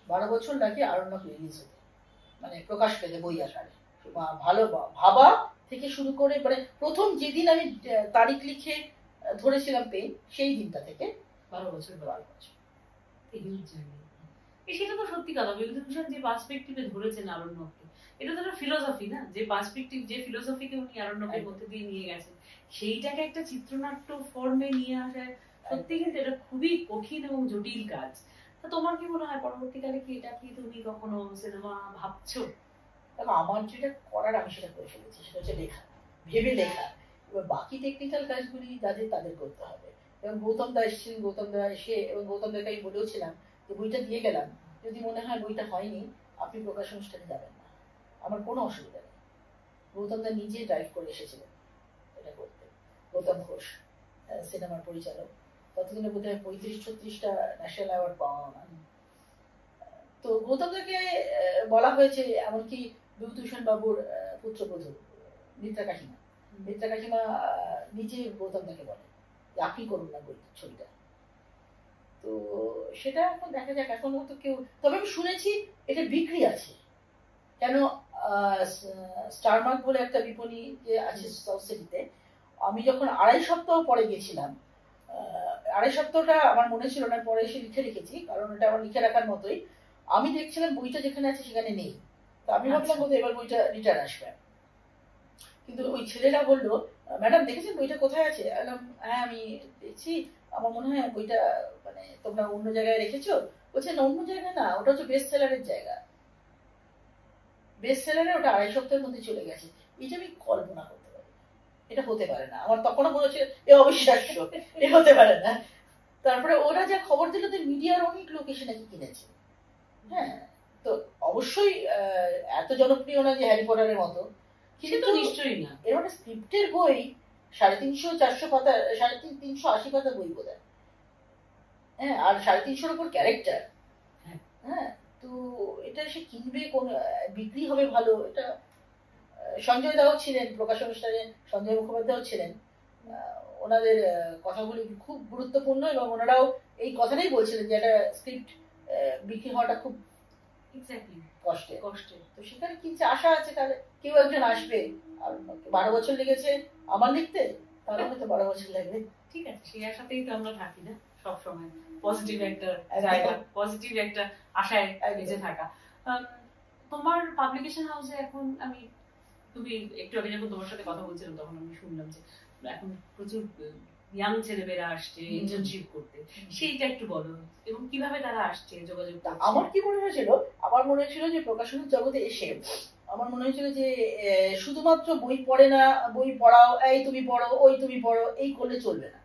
12 বছর নাকি আরণ্যক রিলিজ হতে, মানে প্রকাশ পেতে বই আকারে। ভালো ভাবা থেকে শুরু করে, মানে প্রথম যেদিন আমি তারিখ লিখে ধরেছিলাম পেন, সেই দিনটা থেকে 12 বছর। 12 বছর সেটা তো সত্যি কথা। বিভূতিভূষণ যে পার্সপেক্টিভে ধরেছেন আরণ্যককে, এটা তো একটা ফিলোসফি না, যে পার্সপেক্টিভ, যে ফিলোসফিকে উনি আরণ্যকের মধ্যে দিয়ে নিয়ে গেছেন, সেইটাকে একটা চিত্রনাট্য ফর্মে নিয়ে আসা সত্যি কিন্তু এটা খুবই কঠিন এবং জটিল কাজ। তা তোমার কি মনে হয় পরবর্তীকালে কি এটা কি তুমি কখনো সিনেমা ভাবছো? দেখো, আমার যেটা করার আমি সেটা করে ফেলেছি, সেটা হচ্ছে লেখা, ভেবে লেখা। এবার বাকি টেকনিক্যাল কাজগুলি তাদের করতে হবে। এবং গৌতম দা এসেছিলেন, গৌতম দা এসে, এবং গৌতম দাকে আমি বলেওছিলাম যে বইটা দিয়ে গেলাম, যদি মনে হয় বইটা হয়নি আপনি প্রকাশ অনুষ্ঠানে যাবেন না, আমার কোনো অসুবিধা নেই। গৌতম দা নিজে ড্রাইভ করে এসেছিলেন এটা করতে। গৌতম ঘোষ সিনেমার পরিচালক, ততদিনে বোধ হয় 35-36টা ন্যাশনাল অ্যাওয়ার্ড পাওয়া না। তো গৌতম দাকে বলা হয়েছে, এমনকি বিভূতিভূষণ বাবুর পুত্রবধূ মিত্রা কাকিমা নিজে গৌতম দাকে বলে যে আপনি করুন না বই ছবিটা। তো সেটা এখন দেখা যাক, এখন তো কেউ, তবে আমি শুনেছি এটা বিক্রি আছে। কেন, স্টারমার্ক বলে একটা বিপণী যে আছে সাউথ সিটিতে, আমি যখন 2.5 সপ্তাহ পরে গেছিলাম, 2.5 সপ্তাহটা আমার মনে ছিল না, পরে এসে লিখে রেখেছি, কারণ এটা আমার লিখে রাখার মতোই। আমি দেখছিলাম বইটা যেখানে আছে সেখানে নেই। তো আমি ভাবলাম বোধহয় এবার বইটা রিটার্ন আসবে। কিন্তু ওই ছেলেরা বললো, ম্যাডাম দেখেছেন বইটা কোথায় আছে? হ্যাঁ আমি দেখছি, আমার মনে হয় বইটা মানে তোমরা অন্য জায়গায় রেখেছো। বলছে না, অন্য জায়গায় না, ওটা হচ্ছে বেস্ট সেলারের জায়গা, বেস্ট সেলারে ওটা 2.5 সপ্তাহের মধ্যে চলে গেছে। এটা আমি কল্পনা করতে পারি, এটা হতে পারে না। আমার তখনও মনে হচ্ছে এ অবিশ্বাস্য, এ হতে পারে না। তারপরে ওরা যা খবর দিল যে মিডিয়ার অনেক লোক এসে নাকি কিনেছে। হ্যাঁ, তো অবশ্যই এত জনপ্রিয় না যে হ্যারি পটারের মতো, কিন্তু নিশ্চয়ই না। এর মানে স্ক্রিপ্টের বই 350-400 পাতা, 380 পাতা বই বোধ হয়। হ্যাঁ, আর 350-এর উপর ক্যারেক্টার। হ্যাঁ, তো এটা সে কিনবে, কোন বিক্রি হবে ভালো। এটা সঞ্জয় দাও ছিলেন প্রকাশ অনুষ্ঠানে, সঞ্জয় মুখোপাধ্যায়ও ছিলেন, ওনাদের কথাগুলি খুব গুরুত্বপূর্ণ, এবং ওনারাও এই কথাটাই বলছিলেন যে একটা স্ক্রিপ্ট বিক্রি হওয়াটা খুব কষ্টের। তো সেখানে কিনছে, আশা আছে তাহলে কেউ একজন আসবে। আর 12 বছর লেগেছে আমার লিখতে, তাহলে হয়তো 12 বছর লাগবে। ঠিক আছে, সেই আশাতেই তো আমরা থাকি না সবসময়, পজিটিভ একটা জায়গা, পজিটিভ একটা আশায় বেঁচে থাকা। তোমার পাবলিকেশন হাউসে এখন তুমি একটু আগে যখন তোমার সাথে কথা বলছিলাম তখন আমি শুনলাম যে এখন প্রচুর ইয়াং ছেলেমেয়েরা আসছে ইন্টার্নশিপ করতে, সেইটা একটু বলো, এবং কিভাবে তারা আসছে, যোগাযোগ। আমার কি মনে হয়েছিল, আমার মনে হয়েছিল যে প্রকাশনের জগতে এসে আমার মনে হয়েছিল যে শুধুমাত্র বই পড়ে না, বই পড়াও, এই তুমি পড়ো, ওই তুমি পড়ো, এই করলে চলবে না।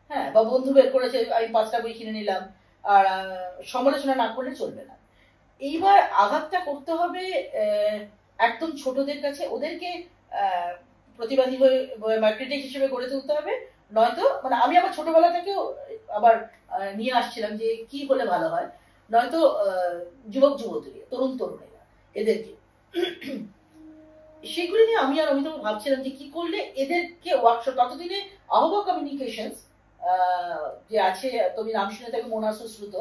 হ্যাঁ, বা বন্ধু বের করেছে আমি 5টা বই কিনে নিলাম, আর সমালোচনা না করলে চলবে না। এইবার আঘাতটা করতে হবে একদম ছোটদের কাছে, ওদেরকে প্রতিবাদী হয়ে ক্রিটিক হিসেবে গড়ে তুলতে হবে। নয়তো মানে আমি আমার ছোটবেলা থেকেও আবার নিয়ে আসছিলাম যে কি হলে ভালো হয়, নয়তো যুবক যুবতী, তরুণ তরুণীরা, এদেরকে সেগুলি নিয়ে আমি আর অমিতাভ ভাবছিলাম যে কি করলে এদেরকে ওয়ার্কশপ, ততদিনে আহ্বা কমিউনিকেশন যে আছে, তুমি নাম শুনে থাকবে, মোনা সুশ্রুত,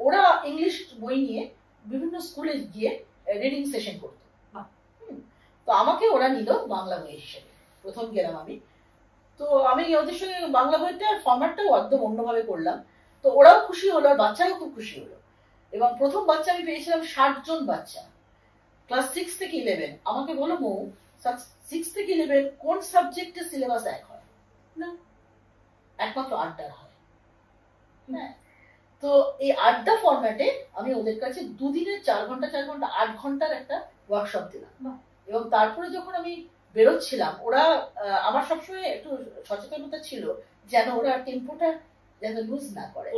ওরা ইংলিশ বই নিয়ে বিভিন্ন স্কুলে গিয়ে রিডিং সেশন করতো। তো আমাকে ওরা নিল বাংলা বই হিসেবে, প্রথম গেলাম আমি। তো আমি ওদের সঙ্গে বাংলা বইটার ফরম্যাটটাও একদম অন্যভাবে করলাম। তো ওরাও খুশি হলো, আর বাচ্চারাও খুব খুশি হলো। এবং প্রথম বাচ্চা আমি পেয়েছিলাম 60 জন বাচ্চা, ক্লাস 6 থেকে 11। আমাকে বলো মৌ, 6 থেকে 11 কোন সাবজেক্টে সিলেবাস এক হয় না? একমাত্র আড্ডার হয়। হ্যাঁ, তো এই আড্ডা ফরম্যাটে আমি ওদের কাছে দুদিনের 4 ঘন্টা 4 ঘন্টা 8 ঘন্টার একটা ওয়ার্কশপ দিলাম। এবং তারপরে যখন আমি বেরোচ্ছিলাম, ওরা আমার সবসময় একটু সচেতনতা ছিল যেন ওরা টেম্পোটা যেন লুজ না করে।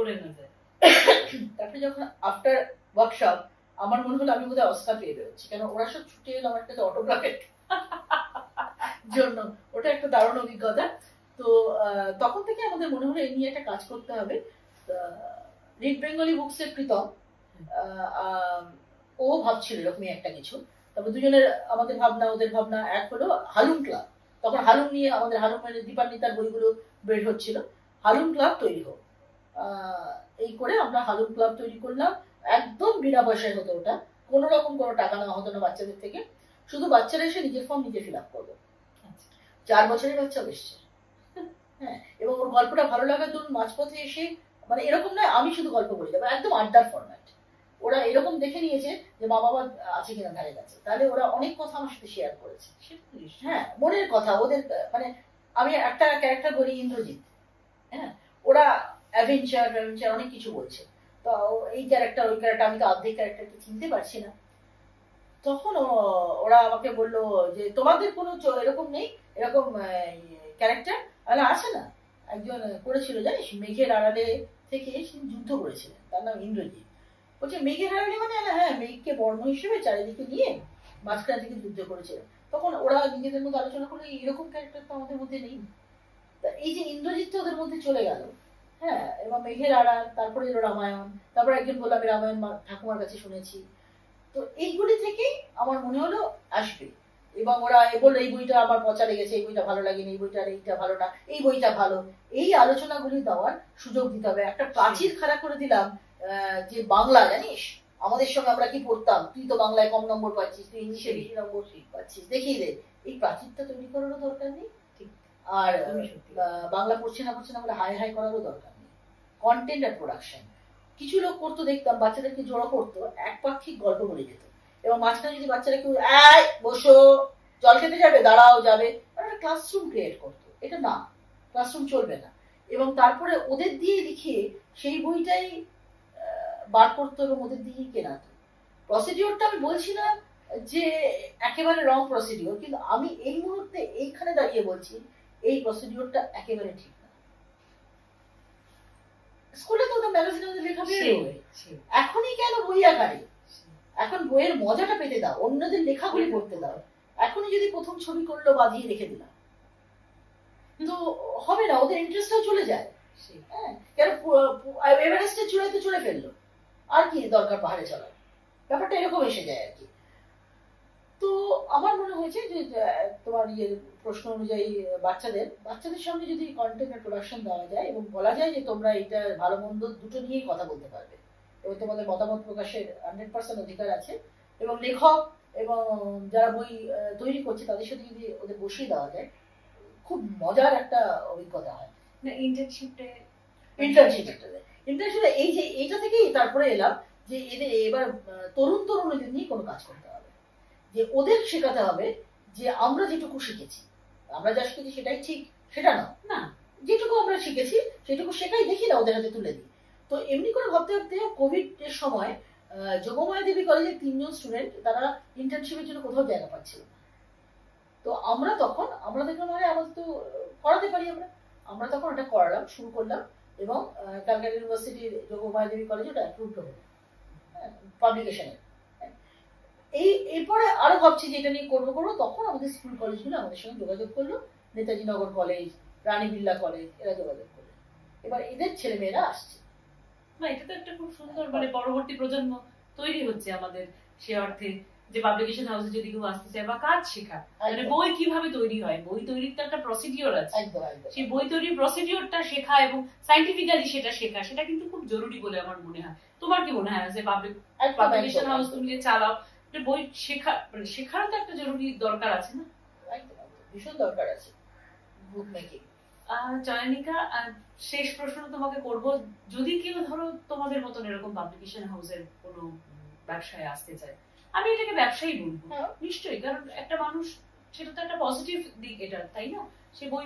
তারপরে যখন আফটার ওয়ার্কশপ আমার মনে হলো আমি বোধহয় অস্কার পেয়ে বেরোচ্ছি, কেন ওরা সব ছুটে এলো আমার কাছে অটোগ্রাফের জন্য। ওটা একটা দারুণ অভিজ্ঞতা। তো তখন থেকে আমাদের মনে হলো এই নিয়ে একটা কাজ করতে হবে। রিড বেঙ্গলি বুকস এর প্রীতম ও ভাবছিল এরকমই একটা কিছু। তারপর দুজনের আমাদের ভাবনা ওদের ভাবনা এক হলো হালুম ক্লাব। তখন হালুম নিয়ে আমাদের হালুম দীপান্বিতার বইগুলো বের হচ্ছিল, হালুম ক্লাব তৈরি হোক। এই করে আমরা হালুম ক্লাব তৈরি করলাম। একদম বিনা পয়সায় হতো ওটা, কোনো রকম কোনো টাকা নেওয়া হতো না বাচ্চাদের থেকে। শুধু বাচ্চারা এসে নিজের ফর্ম নিজে ফিল আপ করবে। 4 বছরের বাচ্চা এসছে। হ্যাঁ, এবং ওর গল্পটা ভালো লাগার জন্য মাঝপথে এসে, মানে এরকম নয় আমি শুধু গল্প বলে যাবো, একদম আড্ডার ফরম্যাট। ওরা এরকম দেখে নিয়েছে যে মা বাবা আছে কিনা ধারে কাছে, তাহলে ওরা অনেক কথা আমার সাথে শেয়ার করেছে। হ্যাঁ, মনের কথা ওদের, মানে আমি একটা ক্যারেক্টার বলি ইন্দ্রজিৎ। হ্যাঁ, ওরা অ্যাডভেঞ্চার অনেক কিছু বলছে। তো এই ক্যারেক্টার ওই ক্যারেক্টার, আমি তো অর্ধেক ক্যারেক্টারকে চিনতে পারছি না। তখন ওরা আমাকে বললো যে তোমাদের কোনো এরকম নেই, এরকম ক্যারেক্টার? আছে না, একজন করেছিল জানিস, মেঘের আড়ালে থেকে যুদ্ধ করেছিলেন, তার নাম ইন্দ্রজিৎ। বলছে মেঘের আড়ালে মানে? হ্যাঁ, মেঘকে বর্ণ হিসেবে চারিদিকে নিয়ে মাঝখান থেকে যুদ্ধ করেছিলেন। তখন ওরা নিজেদের মধ্যে আলোচনা করলো এরকম ক্যারেক্টার তো আমাদের মধ্যে নেই। এই যে ইন্দ্রজিৎ ওদের মধ্যে চলে গেল। হ্যাঁ, এবং মেঘের আড়াল, তারপরে এলো রামায়ণ, তারপর একজন বললাম আমি রামায়ণ ঠাকুমার কাছে শুনেছি। তো এইগুলি থেকেই আমার মনে হলো আসবে। এবং ওরা বললো এই বইটা আমার পচা লেগেছে, এই বইটা ভালো লাগেনি, এই বইটা এইটা ভালো না, এই বইটা ভালো। এই আলোচনাগুলি দেওয়ার সুযোগ দিতে হবে। একটা প্রাচীর খাড়া করে দিলাম যে বাংলা জানিস আমাদের সঙ্গে আমরা কি পড়তাম, তুই তো বাংলায় কম নম্বর পাচ্ছিস, তুই ইংলিশে বেশি নম্বর পাচ্ছিস, দেখিয়ে দে। এই প্রাচীরটা তৈরি করারও দরকার নেই, আর বাংলা পড়ছে না বলে হাই হাই করারও দরকার নেই। কন্টেন্ট আর প্রোডাকশন। কিছু লোক করতো, দেখতাম বাচ্চাদেরকে জড়ো করতো, একপাক্ষিক গল্প বলে যেত, এবং মাঝখানে যদি বাচ্চারা কেউ বসো, জল খেতে যাবে, দাঁড়াও, যাবে, একটা ক্লাসরুম ক্রিয়েট করতো। এটা না, ক্লাসরুম চলবে না। এবং তারপরে ওদের দিয়ে লিখিয়ে সেই বইটাই বার করতো এবং ওদের দিয়েই কেনাতো। প্রসিডিওরটা আমি বলছি না যে একেবারে রং প্রসিডিওর, কিন্তু আমি এই মুহূর্তে এইখানে দাঁড়িয়ে বলছি এই প্রসিডিওরটা একেবারে ঠিক না। স্কুলে তো ম্যাগাজিনে লেখা বেরোবে, এখনই কেন বই আকারে? এখন বইয়ের মজাটা পেতে দাও, অন্যদের লেখাগুলি পড়তে দাও। এখনই যদি প্রথম ছবি করলো বাঁধিয়ে রেখে দিলাম, কিন্তু হবে না, ওদের ইন্টারেস্টটাও চলে যায়। হ্যাঁ, কেন এভারেস্টের চূড়াইতে চলে ফেললো, আর কি দরকার পাহাড়ে চলার? ব্যাপারটা এরকম এসে যায় আর কি। তো আমার মনে হয়েছে যে তোমার প্রশ্ন অনুযায়ী বাচ্চাদের সঙ্গে যদি কন্টেন্ট আর প্রোডাকশন দেওয়া যায় এবং বলা যায় যে তোমরা এটা ভালো মন্দ দুটো নিয়েই কথা বলতে পারবে, এবং তোমাদের মতামত প্রকাশের 100% অধিকার আছে, এবং লেখক এবং যারা বই তৈরি করছে তাদের সাথে যদি ওদের বসিয়ে দেওয়া যায়, খুব মজার একটা অভিজ্ঞতা হয়। ইন্টার্নশিপে এই যে এইটা থেকেই তারপরে এলাম যে এদের এবার তরুণদের নিয়ে কোনো কাজ করতে হবে, যে ওদের শেখাতে হবে যে আমরা যেটুকু শিখেছি, আমরা যা শিখেছি সেটাই ঠিক, সেটা না, যেটুকু আমরা শিখেছি সেটুকু শেখাই, দেখি না ওদের হাতে তুলে দিই। তো এমনি করে ভাবতে ভাবতে কোভিড এর সময় যোগমায়া দেবী কলেজের 3 জন স্টুডেন্ট তারা ইন্টার্নশিপের জন্য কোথাও জায়গা পাচ্ছিল না। তো আমরা দেখলাম আমাদের তো করাতে পারি, আমরা তখন ওটা করালাম, শুরু করলাম, এবং ক্যালকাটা ইউনিভার্সিটির যোগমায়া দেবী কলেজে ওটা অ্যাপ্রুভড হলো পাবলিকেশনের। এরপরে আরো ভাবছি যে এটা নিয়ে করবো, তখন আমাদের স্কুল কলেজগুলো আমাদের সঙ্গে যোগাযোগ করলো, নেতাজি নগর কলেজ, রানী বিড়লা কলেজ, এরা যোগাযোগ করলো। এবার এদের ছেলেমেয়েরা আসছে। না, এটা তো একটা খুব সুন্দর, মানে পরবর্তী প্রজন্ম তৈরি হচ্ছে আমাদের সে অর্থে, যে পাবলিকেশন হাউসে যদি কেউ আসতে চায় বা কাজ শেখা, মানে বই কিভাবে তৈরি হয়, বই তৈরির তো একটা প্রসিডিওর আছে, সেই বই তৈরির প্রসিডিওরটা শেখা এবং সাইন্টিফিক্যালি সেটা শেখা, সেটা কিন্তু খুব জরুরি বলে আমার মনে হয়। তোমার কি মনে হয় যে পাবলিকেশন হাউস তুমি যে চালাও, বই শেখা, মানে শেখারও তো একটা জরুরি দরকার আছে না? ভীষণ দরকার আছে বুক মেকিং। চয়নিকা, শেষ প্রশ্ন তোমাকে করব, যদি কেউ ধরো তোমাদের মতন এরকম পাবলিকেশন হাউসের কোনো ব্যবসায় আসতে চায়, আমি এটাকে ব্যবসায়ী বলবো নিশ্চয়ই, কারণ একটা মানুষ, সেটা তো একটা পজিটিভ দিক এটা, তাই না? সে বই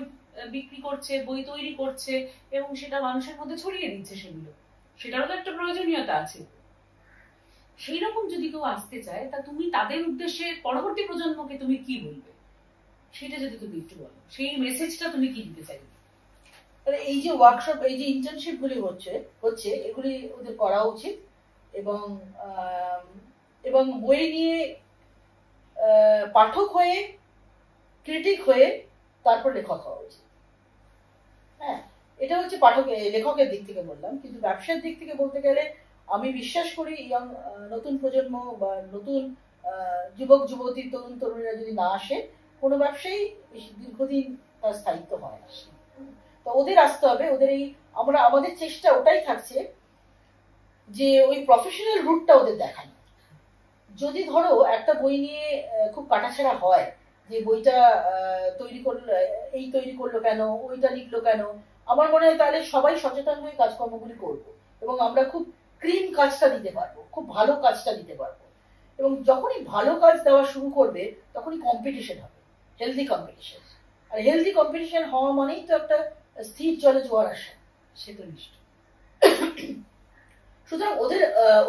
বিক্রি করছে, বই তৈরি করছে এবং সেটা মানুষের মধ্যে ছড়িয়ে দিচ্ছে, সেটারও তো একটা প্রয়োজনীয়তা আছে। সেই রকম যদি কেউ আসতে চায়, তা তুমি তাদের উদ্দেশ্যে পরবর্তী প্রজন্মকে তুমি কি বলবে, সেটা যদি তুমি একটু বলো, সেই মেসেজটা তুমি কি দিতে চাইবে? এই যে ওয়ার্কশপ, এই যে ইন্টার্নশিপ গুলি হচ্ছে এগুলি ওদের করা উচিত, এবং বই নিয়ে পাঠক হয়ে, ক্রিটিক হয়ে তারপর লেখক হওয়া উচিত। হ্যাঁ, এটা হচ্ছে লেখকের দিক থেকে বললাম। কিন্তু ব্যবসার দিক থেকে বলতে গেলে আমি বিশ্বাস করি নতুন প্রজন্ম বা নতুন যুবক যুবতী, তরুণ তরুণীরা যদি না আসে, কোনো ব্যবসায়ী দীর্ঘদিন তার স্থায়িত্ব হয় না। তো ওদের আসতে হবে। আমাদের চেষ্টা ওটাই থাকছে যে ওই প্রফেশনাল রুটটা ওদের দেখানো। যদি ধরো একটা বই নিয়ে খুব কাটাছেড়া হয়, যে বইটা তৈরি করলো কেন, ওইটা লিখলো কেন, আমার মনে হয় তাহলে সবাই সচেতন হয়ে কাজকর্মগুলি করবো এবং আমরা খুব ক্লিন কাজটা দিতে পারবো, খুব ভালো কাজটা দিতে পারবো। এবং যখনই ভালো কাজ দেওয়া শুরু করবে, তখনই কম্পিটিশন হবে, হেলদি কম্পিটিশন। আর হেলদি কম্পিটিশন হওয়া মানেই তো একটা স্থির জলে জোয়ার আসা, সে তো নিশ্চয়। সুতরাং ওদের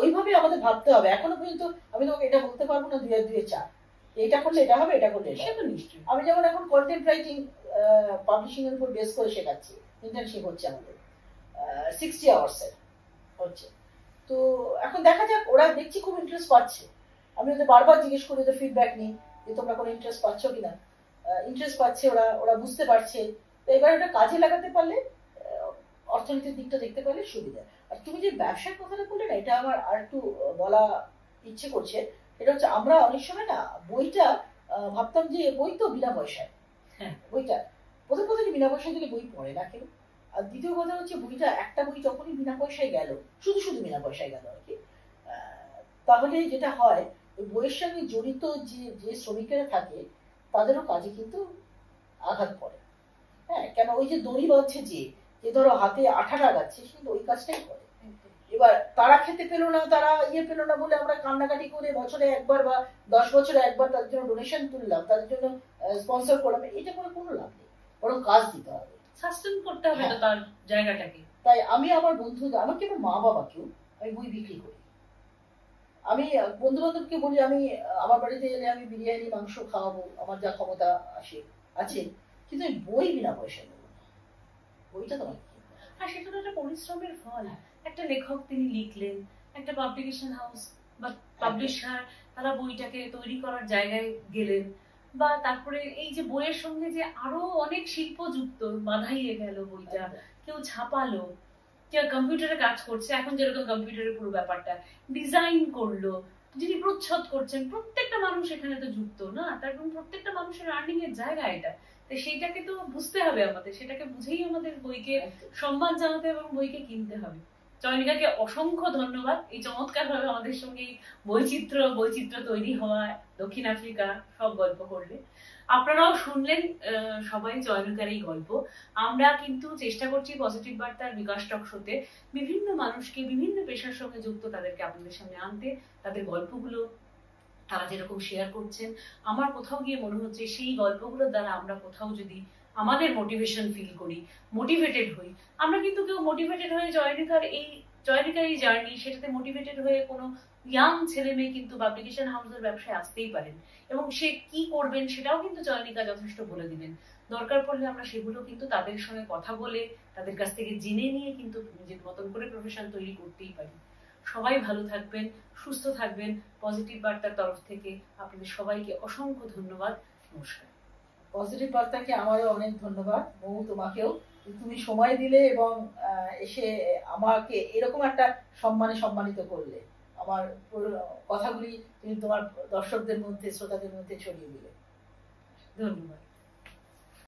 ওইভাবে আমাদের ভাবতে হবে। এখনো পর্যন্ত আমি তোমাকে এটা বলতে পারবো না 2 আর 2 4, এটা করলে এটা হবে, এটা করলে এটা হবে। আমি যেমন এখন কন্টেন্ট রাইটিং পাবলিশিং এর উপর বেস করে শেখাচ্ছি, ইন্টার্নশিপ হচ্ছে আমাদের 60 আওয়ার্স এর হচ্ছে। তো এখন দেখা যাক, ওরা দেখছি খুব ইন্টারেস্ট পাচ্ছে। আমি ওদের বারবার জিজ্ঞেস করি, ওদের ফিডব্যাক নিই যে তোমরা কোনো ইন্টারেস্ট পাচ্ছ কিনা। ইন্টারেস্ট পাচ্ছে, ওরা বুঝতে পারছে। তো এবার ওটা কাজে লাগাতে পারলে, অর্থনীতির দিকটা দেখতে পারলে সুবিধা। আর তুমি যে ব্যবসার কথাটা বললে না, এটা আমার আর একটু বলা ইচ্ছে করছে। এটা হচ্ছে, আমরা অনেক সময় না বইটা ভাবতাম যে বই তো বিনা পয়সায়। হ্যাঁ, বইটা প্রথম কথা যে বিনা পয়সায় দিলে বই পড়ে না কেউ। আর দ্বিতীয় কথা হচ্ছে, একটা বই যখনই বিনা পয়সায় গেল, শুধু বিনা পয়সায় গেল আর কি, তাহলে যেটা হয়, ওই বইয়ের সঙ্গে জড়িত যে শ্রমিকেরা থাকে, তাদেরও কাজে কিন্তু আঘাত পড়ে। হ্যাঁ, কেন ওই যে দড়ি বাঁধছে, যে ধরো হাতে আঠা লাগাচ্ছে, সে কিন্তু ওই কাজটাই করে। এবার তারা খেতে পেলো না, তারা পেলো না বলে আমরা কান্নাকাটি করে বছরে একবার বা 10 বছরে একবার তাদের জন্য ডোনেশন তুললাম, তাদের জন্য স্পন্সর করলাম, এটা করে কোনো লাভ নেই। বরং কাজ দিতে হবে, সাস্টেন করতে হবে তার জায়গাটাকে। তাই আমি আমার আমাকে আমার মা বাবাকেও আমি বই বিক্রি করি। আমি বন্ধু বান্ধবকে বলি, আমি আমার বাড়িতে এলে আমি বিরিয়ানি মাংস খাওয়াবো, আমার যা ক্ষমতা আছে, কিন্তু আমি বই বিনা পয়সা নেবো না। বইটা তোমার, আর সেটা তো একটা পরিশ্রমের ফল। একটা লেখক তিনি লিখলেন, একটা পাবলিকেশন হাউস বা পাবলিশার তারা বইটাকে তৈরি করার জায়গায় গেলেন, বা তারপরে এই যে বইয়ের সঙ্গে যে আরো অনেক শিল্প যুক্ত, বাঁধাইয়ে গেল বইটা, কেউ ছাপালো, কেউ কম্পিউটারে কাজ করছে, এখন যেরকম কম্পিউটারের পুরো ব্যাপারটা ডিজাইন করলো, যিনি প্রচ্ছদ করছেন, প্রত্যেকটা মানুষ এখানে তো যুক্ত না, তার প্রত্যেকটা মানুষের আর্নিং এর জায়গা এটা। সেইটাকে তো বুঝতে হবে আমাদের, সেটাকে বুঝেই আমাদের বইকে সম্মান জানাতে এবং বইকে কিনতে হবে। চয়নিকাকে অসংখ্য ধন্যবাদ, এই চমৎকার ভাবে আমাদের সঙ্গে বৈচিত্র্য তৈরি হওয়া, দক্ষিণ আফ্রিকা সব গল্প করলে। আপনারাও শুনলেন সবাই চয়নিকার এই গল্প। আমরা কিন্তু চেষ্টা করছি পজিটিভ বার্তার বিকাশ টক শোতে বিভিন্ন মানুষকে, বিভিন্ন পেশার সঙ্গে যুক্ত তাদেরকে আপনাদের সামনে আনতে, তাদের গল্পগুলো তারা যেরকম শেয়ার করছেন, আমার কোথাও গিয়ে মনে হচ্ছে সেই গল্পগুলোর দ্বারা আমরা কোথাও যদি আমাদের মোটিভেশন ফিল করি, মোটিভেটেড হই। আমরা কিন্তু কেউ মোটিভেটেড হয়ে জয়নিকার এই জার্নি, সেটাতে মোটিভেটেড হয়ে কোনো ইয়াং ছেলে মেয়ে কিন্তু পাবলিকেশন হাউসের ব্যবসায় আসতেই পারেন, এবং সে কি করবেন সেটাও কিন্তু জয়নিকা যথেষ্ট বলে দিবেন। দরকার পড়লে আমরা সেগুলো কিন্তু তাদের সঙ্গে কথা বলে, তাদের কাছ থেকে জেনে নিয়ে কিন্তু নিজের মতন করে প্রফেশন তৈরি করতেই পারি। সবাই ভালো থাকবেন, সুস্থ থাকবেন। পজিটিভ বার্তার তরফ থেকে আপনাদের সবাইকে অসংখ্য ধন্যবাদ। নমস্কার। পজিটিভ বার্তাকে আমারও অনেক ধন্যবাদ, মৌ তোমাকেও। তুমি সময় দিলে এবং এসে আমাকে এরকম একটা সম্মানিত করলে। আমার কথাগুলি তুমি তোমার দর্শকদের মধ্যে, শ্রোতাদের মধ্যে ছড়িয়ে দিলে। ধন্যবাদ।